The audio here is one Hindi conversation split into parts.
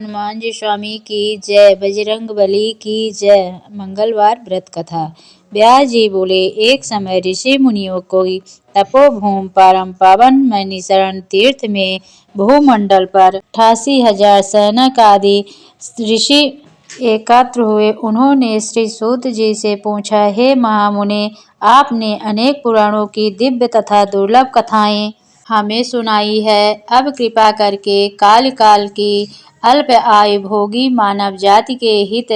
हनुमान जी स्वामी की जय। बजरंगबली की जय। मंगलवार व्रत कथा। व्यास जी बोले, एक समय ऋषि मुनियों को तपोभूमि परम पावन नैमिषारण्य तीर्थ में भूमंडल पर 88,000 सैनिक आदि ऋषि एकत्र हुए। उन्होंने श्री सूत जी से पूछा, हे महामुने, आपने अनेक पुराणों की दिव्य तथा दुर्लभ कथाएं हमें सुनाई है। अब कृपा करके काल काल की अल्प आयु भोगी मानव जाति के हित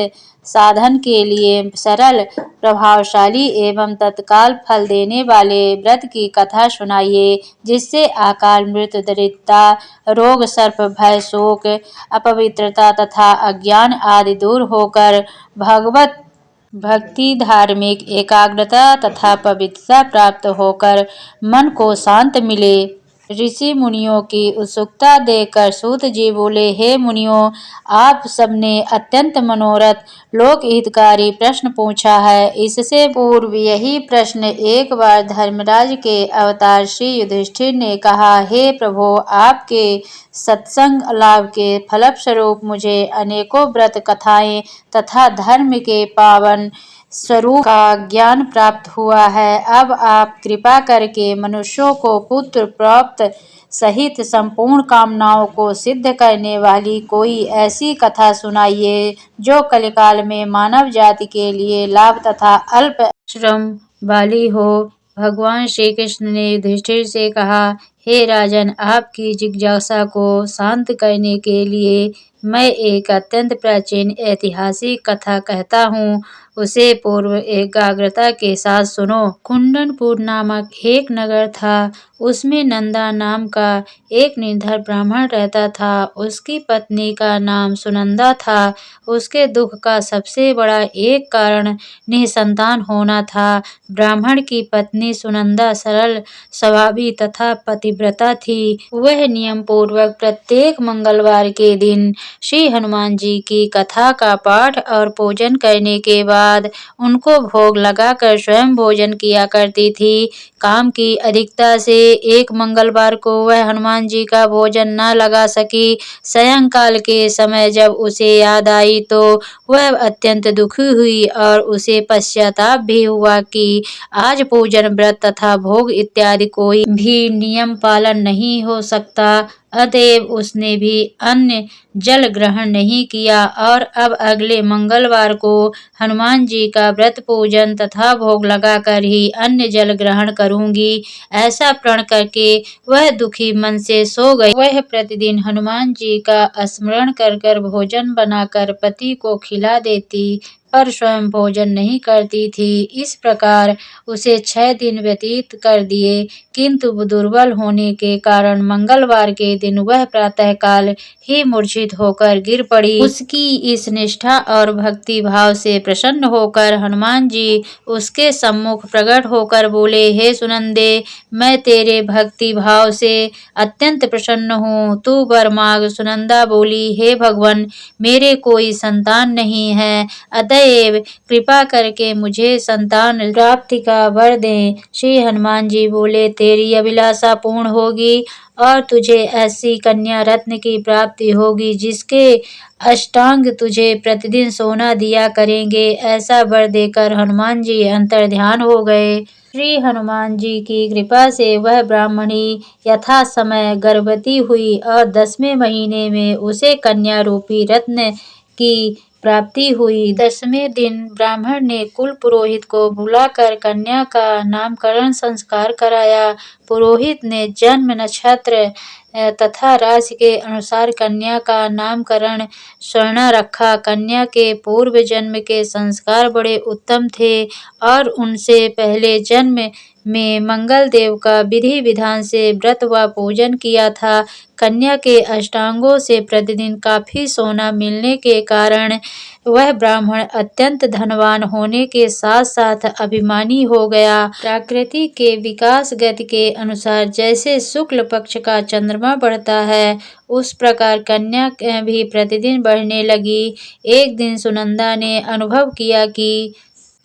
साधन के लिए सरल, प्रभावशाली एवं तत्काल फल देने वाले व्रत की कथा सुनाइए, जिससे अकाल मृत्यु, दरिद्रता, रोग, सर्प भय, शोक, अपवित्रता तथा अज्ञान आदि दूर होकर भगवत भक्ति, धार्मिक एकाग्रता तथा पवित्रता प्राप्त होकर मन को शांत मिले। ऋषि मुनियों की उत्सुकता देखकर सूत जी बोले, हे मुनियों, आप सबने अत्यंत मनोरथ लोक हितकारी प्रश्न पूछा है। इससे पूर्व यही प्रश्न एक बार धर्मराज के अवतार श्री युधिष्ठिर ने कहा, हे प्रभो, आपके सत्संग लाभ के फलस्वरूप मुझे अनेकों व्रत कथाएं तथा धर्म के पावन स्वरूप का ज्ञान प्राप्त हुआ है। अब आप कृपा करके मनुष्यों को पुत्र प्राप्त सहित संपूर्ण कामनाओं को सिद्ध करने वाली कोई ऐसी कथा सुनाइए जो कलिकाल में मानव जाति के लिए लाभ तथा अल्प श्रम वाली हो। भगवान श्री कृष्ण ने युधिष्ठिर से कहा, हे राजन, आपकी जिज्ञासा को शांत करने के लिए मैं एक अत्यंत प्राचीन ऐतिहासिक कथा कहता हूँ। उसे पूर्व एकाग्रता के साथ सुनो। कुंदनपुर नामक एक नगर था। उसमें नंदा नाम का एक निर्धन ब्राह्मण रहता था। उसकी पत्नी का नाम सुनंदा था। उसके दुख का सबसे बड़ा एक कारण निसंतान होना था। ब्राह्मण की पत्नी सुनंदा सरल स्वभावी तथा पतिव्रता थी। वह नियम पूर्वक प्रत्येक मंगलवार के दिन श्री हनुमान जी की कथा का पाठ और पूजन करने के बाद उनको भोग लगाकर स्वयं भोजन किया करती थी। काम की अधिकता से एक मंगलवार को वह हनुमान जी का भोजन न लगा सकी। सायंकाल के समय जब उसे याद आई तो वह अत्यंत दुखी हुई और उसे पश्चाताप भी हुआ कि आज पूजन, व्रत तथा भोग इत्यादि कोई भी नियम पालन नहीं हो सकता। अतएव उसने भी अन्न जल ग्रहण नहीं किया और अब अगले मंगलवार को हनुमान जी का व्रत, पूजन तथा भोग लगाकर ही अन्न जल ग्रहण करूंगी, ऐसा प्रण करके वह दुखी मन से सो गई। वह प्रतिदिन हनुमान जी का स्मरण कर कर भोजन बनाकर पति को खिला देती, पर स्वयं भोजन नहीं करती थी। इस प्रकार उसे 6 दिन व्यतीत कर दिए, किंतु दुर्बल होने के कारण मंगलवार के दिन वह प्रातःकाल ही मूर्छित होकर गिर पड़ी। उसकी इस निष्ठा और भक्ति भाव से प्रसन्न होकर हनुमान जी उसके सम्मुख प्रकट होकर बोले, हे सुनंदे, मैं तेरे भक्ति भाव से अत्यंत प्रसन्न हूँ, तू वर मांग। सुनंदा बोली, हे भगवान, मेरे कोई संतान नहीं है, अतएव कृपा करके मुझे संतान प्राप्ति का वर दें। श्री हनुमान जी बोले, तेरी अभिलाषा पूर्ण होगी और तुझे ऐसी कन्या रत्न की प्राप्ति होगी जिसके अष्टांग तुझे प्रतिदिन सोना दिया करेंगे। ऐसा वर देकर हनुमान जी अंतर्ध्यान हो गए। श्री हनुमान जी की कृपा से वह ब्राह्मणी यथा समय गर्भवती हुई और 10वें महीने में उसे कन्या रूपी रत्न की प्राप्ति हुई। 10वें दिन ब्राह्मण ने कुल पुरोहित को बुलाकर कन्या का नामकरण संस्कार कराया। पुरोहित ने जन्म, नक्षत्र तथा राशि के अनुसार कन्या का नामकरण स्वर्णा रखा। कन्या के पूर्व जन्म के संस्कार बड़े उत्तम थे और उनसे पहले जन्म में मंगल देव का विधि विधान से व्रत व पूजन किया था। कन्या के अष्टांगों से प्रतिदिन काफी सोना मिलने के कारण वह ब्राह्मण अत्यंत धनवान होने के साथ साथ अभिमानी हो गया। प्रकृति के विकास गति के अनुसार जैसे शुक्ल पक्ष का चंद्रमा बढ़ता है, उस प्रकार कन्या भी प्रतिदिन बढ़ने लगी। एक दिन सुनंदा ने अनुभव किया कि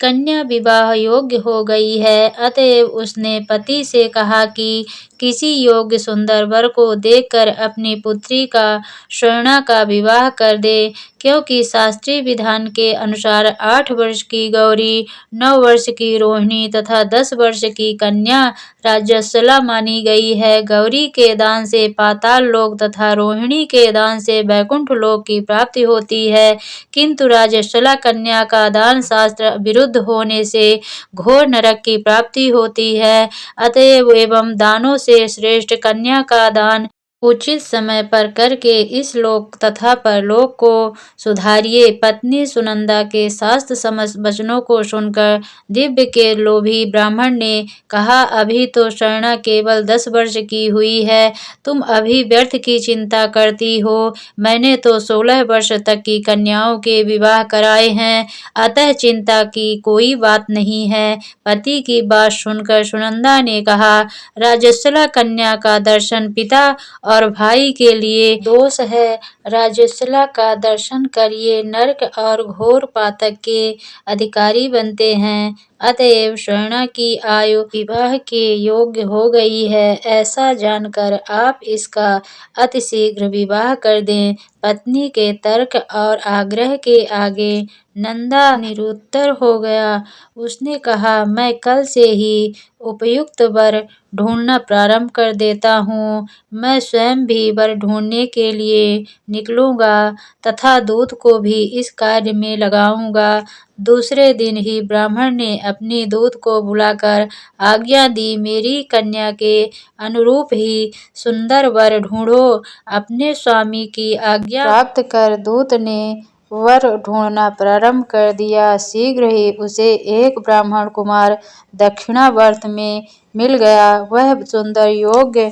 कन्या विवाह योग्य हो गई है, अतएव उसने पति से कहा कि किसी योग्य सुंदर वर को देखकर अपनी पुत्री का स्वर्णा का विवाह कर दे, क्योंकि शास्त्रीय विधान के अनुसार 8 वर्ष की गौरी, 9 वर्ष की रोहिणी तथा 10 वर्ष की कन्या राज्यशला मानी गई है। गौरी के दान से पाताल लोक तथा रोहिणी के दान से वैकुंठ लोक की प्राप्ति होती है, किंतु राज्यशला कन्या का दान शास्त्र विरुद्ध होने से घोर नरक की प्राप्ति होती है। अतएव एवं दानों से श्रेष्ठ कन्या का दान उचित समय पर करके इस लोक तथा परलोक को सुधारिए। पत्नी सुनंदा के शास्त्र समस्त वचनों को सुनकर दिव्य के लोभी ब्राह्मण ने कहा, अभी तो स्वर्णा केवल 10 वर्ष की हुई है, तुम अभी व्यर्थ की चिंता करती हो। मैंने तो 16 वर्ष तक की कन्याओं के विवाह कराए हैं, अतः चिंता की कोई बात नहीं है। पति की बात सुनकर सुनंदा ने कहा, राज्यशला कन्या का दर्शन पिता और भाई के लिए दोष है। राज्यशला का दर्शन कर ये नरक और घोर पातक के अधिकारी बनते हैं। अतएव स्वर्णा की आयु विवाह के योग्य हो गई है, ऐसा जानकर आप इसका अतिशीघ्र विवाह कर दें। पत्नी के तर्क और आग्रह के आगे नंदा निरुत्तर हो गया। उसने कहा, मैं कल से ही उपयुक्त वर ढूंढना प्रारंभ कर देता हूँ। मैं स्वयं भी वर ढूंढने के लिए निकलूंगा तथा दूत को भी इस कार्य में लगाऊंगा। दूसरे दिन ही ब्राह्मण ने अपनी दूत को बुलाकर आज्ञा दी, मेरी कन्या के अनुरूप ही सुंदर वर ढूंढो। अपने स्वामी की आज्ञा प्राप्त कर दूत ने वर ढूंढना प्रारंभ कर दिया। शीघ्र ही उसे एक ब्राह्मण कुमार दक्षिणावर्त में मिल गया। वह सुंदर, योग्य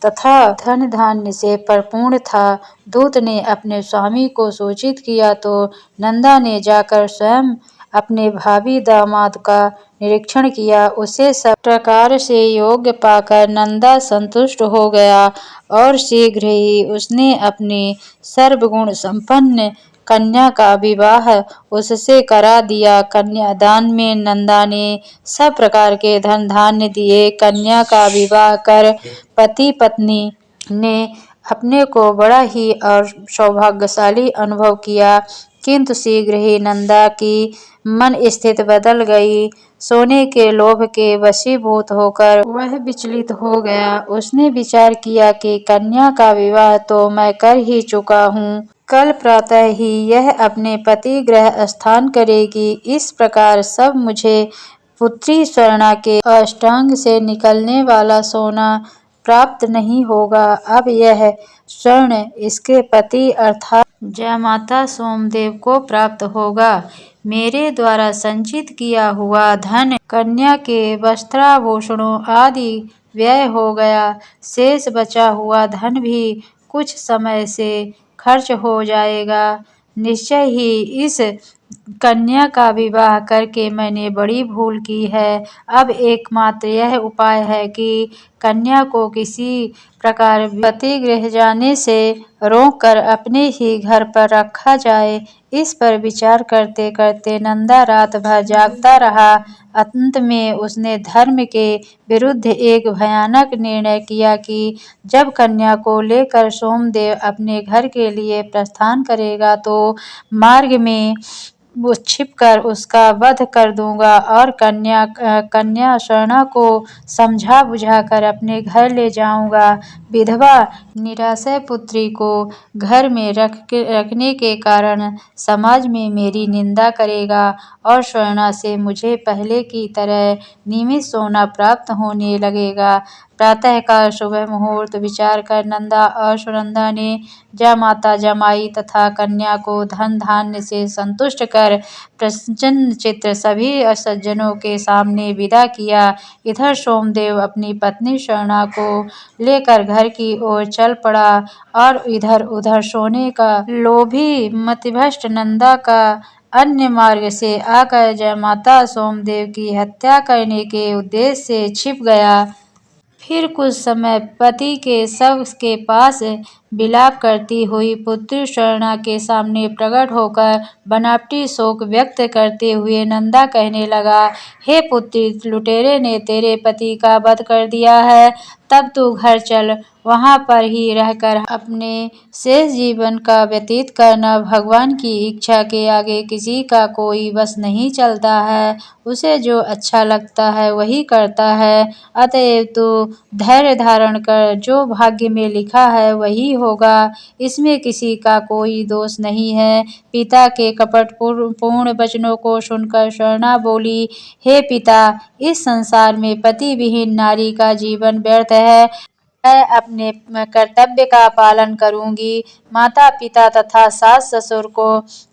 तथा धन धान्य से परिपूर्ण था। दूत ने अपने स्वामी को सूचित किया तो नंदा ने जाकर स्वयं अपने भावी दामाद का निरीक्षण किया। उसे सब प्रकार से योग्य पाकर नंदा संतुष्ट हो गया और शीघ्र ही उसने अपनी सर्वगुण संपन्न कन्या का विवाह उससे करा दिया। कन्यादान में नंदा ने सब प्रकार के धन धान्य दिए। कन्या का विवाह कर पति पत्नी ने अपने को बड़ा ही और सौभाग्यशाली अनुभव किया, किंतु शीघ्र ही नंदा की मन स्थिति बदल गई। सोने के लोभ के वशीभूत होकर वह विचलित हो गया। उसने विचार किया कि कन्या का विवाह तो मैं कर ही चुका हूँ, कल प्रातः ही यह अपने पति गृह स्थान करेगी। इस प्रकार सब मुझे पुत्री स्वर्णा के अष्टांग से निकलने वाला सोना प्राप्त नहीं होगा। अब यह स्वर्ण इसके पति अर्थात जयमाता सोमदेव को प्राप्त होगा। मेरे द्वारा संचित किया हुआ धन, कन्या के वस्त्राभूषणों आदि व्यय हो गया। शेष बचा हुआ धन भी कुछ समय से खर्च हो जाएगा। निश्चय ही इस कन्या का विवाह करके मैंने बड़ी भूल की है। अब एकमात्र यह उपाय है कि कन्या को किसी प्रकार पति गृह जाने से रोककर अपने ही घर पर रखा जाए। इस पर विचार करते करते नंदा रात भर जागता रहा। अंत में उसने धर्म के विरुद्ध एक भयानक निर्णय किया कि जब कन्या को लेकर सोमदेव अपने घर के लिए प्रस्थान करेगा तो मार्ग में वो छिपकर उसका वध कर दूंगा और कन्या स्वर्णा को समझा बुझाकर अपने घर ले जाऊंगा। विधवा निराश्रय पुत्री को घर में रखने के कारण समाज में मेरी निंदा करेगा और स्वर्णा से मुझे पहले की तरह नियमित सोना प्राप्त होने लगेगा। प्रातःकाल सुबह मुहूर्त विचार कर नंदा और सुनंदा ने जयमाता जमाई तथा कन्या को धन धान्य से संतुष्ट कर प्रसन्न चित्त सभी सज्जनों के सामने विदा किया। इधर सोमदेव अपनी पत्नी स्वर्णा को लेकर घर की ओर चल पड़ा और इधर उधर सोने का लोभी मतिभ्रष्ट नंदा का अन्य मार्ग से आकर जयमाता सोमदेव की हत्या करने के उद्देश्य से छिप गया। फिर कुछ समय पति के शव के पास विलाप करती हुई पुत्री स्वर्णा के सामने प्रकट होकर बनावटी शोक व्यक्त करते हुए नंदा कहने लगा, हे पुत्री, लुटेरे ने तेरे पति का वध कर दिया है। तब तू घर चल, वहाँ पर ही रहकर अपने शेष जीवन का व्यतीत करना। भगवान की इच्छा के आगे किसी का कोई बस नहीं चलता है, उसे जो अच्छा लगता है वही करता है। अतएव तू धैर्य धारण कर, जो भाग्य में लिखा है वही होगा, इसमें किसी का कोई दोष नहीं है। पिता के कपटपूर्ण वचनों को सुनकर स्वर्णा बोली, हे पिता, इस संसार में पति विहीन नारी का जीवन व्यर्थ है। मैं अपने कर्तव्य का पालन करूंगी। माता पिता तथा सास ससुर को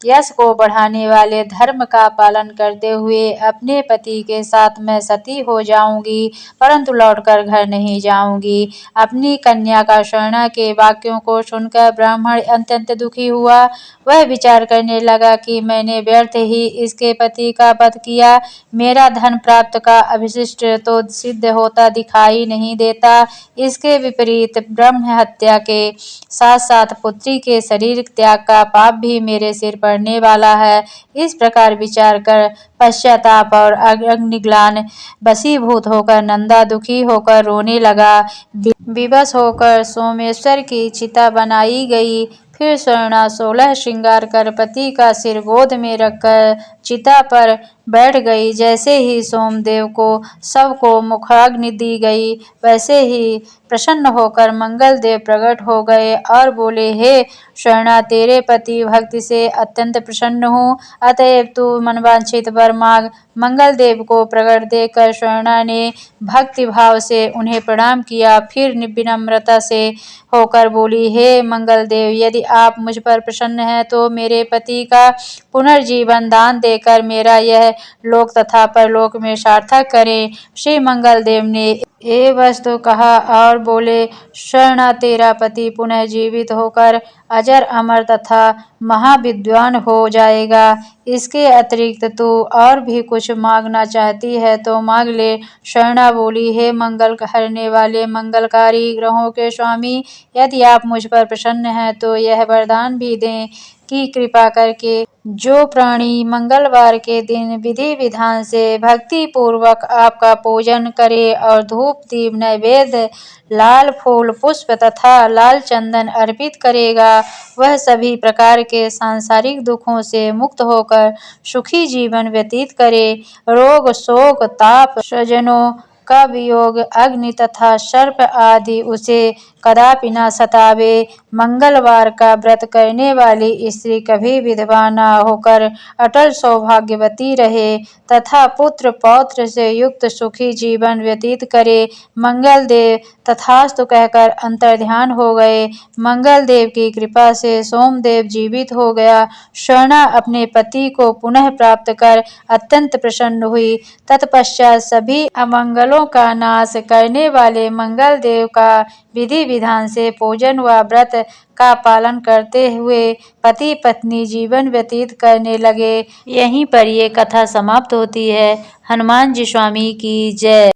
यश को बढ़ाने वाले धर्म का पालन करते हुए अपने पति के साथ मैं सती हो जाऊंगी, परंतु लौटकर घर नहीं जाऊंगी। अपनी कन्या का स्वर्णा के वाक्यों को सुनकर ब्राह्मण अत्यंत दुखी हुआ। वह विचार करने लगा कि मैंने व्यर्थ ही इसके पति का वध किया। मेरा धन प्राप्त का अभिष्ट तो सिद्ध होता दिखाई नहीं देता, इसके विपरीत ब्रह्म हत्या के साथ साथ पुत्री के शरीर त्याग का पाप भी मेरे सिर पड़ने वाला है। इस प्रकार विचार कर पश्चाताप और अग्निग्लान वशीभूत होकर नंदा दुखी होकर रोने लगा। विवश होकर सोमेश्वर की चिता बनाई गई। फिर स्वर्णा 16 श्रृंगार कर पति का सिर गोद में रखकर चिता पर बैठ गई। जैसे ही सोमदेव को सबको मुखाग्नि दी गई, वैसे ही प्रसन्न होकर मंगल देव प्रकट हो गए और बोले, हे स्वर्णा, तेरे पति भक्ति से अत्यंत प्रसन्न हूँ, अतएव तू मनवांछित वर मांग। मंगल देव को प्रकट देखकर स्वर्णा ने भक्ति भाव से उन्हें प्रणाम किया। फिर विनम्रता से होकर बोली, हे मंगल देव, यदि आप मुझ पर प्रसन्न हैं तो मेरे पति का पुनर्जीवन दान देकर मेरा यह लोक तथा परलोक में सार्थक करें। श्री मंगल देव ने ये वस्तु कहा और बोले, स्वर्णा, तेरा पति पुनः जीवित होकर अजर अमर तथा महाविद्वान हो जाएगा। इसके अतिरिक्त तू और भी कुछ मांगना चाहती है तो मांग ले। स्वर्णा बोली, हे मंगल हरने वाले मंगलकारी ग्रहों के स्वामी, यदि आप मुझ पर प्रसन्न हैं तो यह वरदान भी दें कि कृपा करके जो प्राणी मंगलवार के दिन विधि विधान से भक्ति पूर्वक आपका पूजन करे और धूप दीप नैवेद्य लाल फूल पुष्प तथा लाल चंदन अर्पित करेगा, वह सभी प्रकार के सांसारिक दुखों से मुक्त होकर सुखी जीवन व्यतीत करे। रोग शोक ताप स्वजनों का वियोग अग्नि तथा सर्प आदि उसे कदापि न सतावे। मंगलवार का व्रत करने वाली स्त्री कभी विधवा न होकर अटल सौभाग्यवती रहे तथा पुत्र पौत्र से युक्त सुखी जीवन व्यतीत करे। मंगल देव तथास्तु कहकर अंतर्ध्यान हो गए। मंगल देव की कृपा से सोमदेव जीवित हो गया। स्वर्णा अपने पति को पुनः प्राप्त कर अत्यंत प्रसन्न हुई। तत्पश्चात सभी अमंगलों का नाश करने वाले मंगल देव का विधि विधान से पूजन व व्रत का पालन करते हुए पति पत्नी जीवन व्यतीत करने लगे। यहीं पर ये कथा समाप्त होती है। हनुमान जी स्वामी की जय।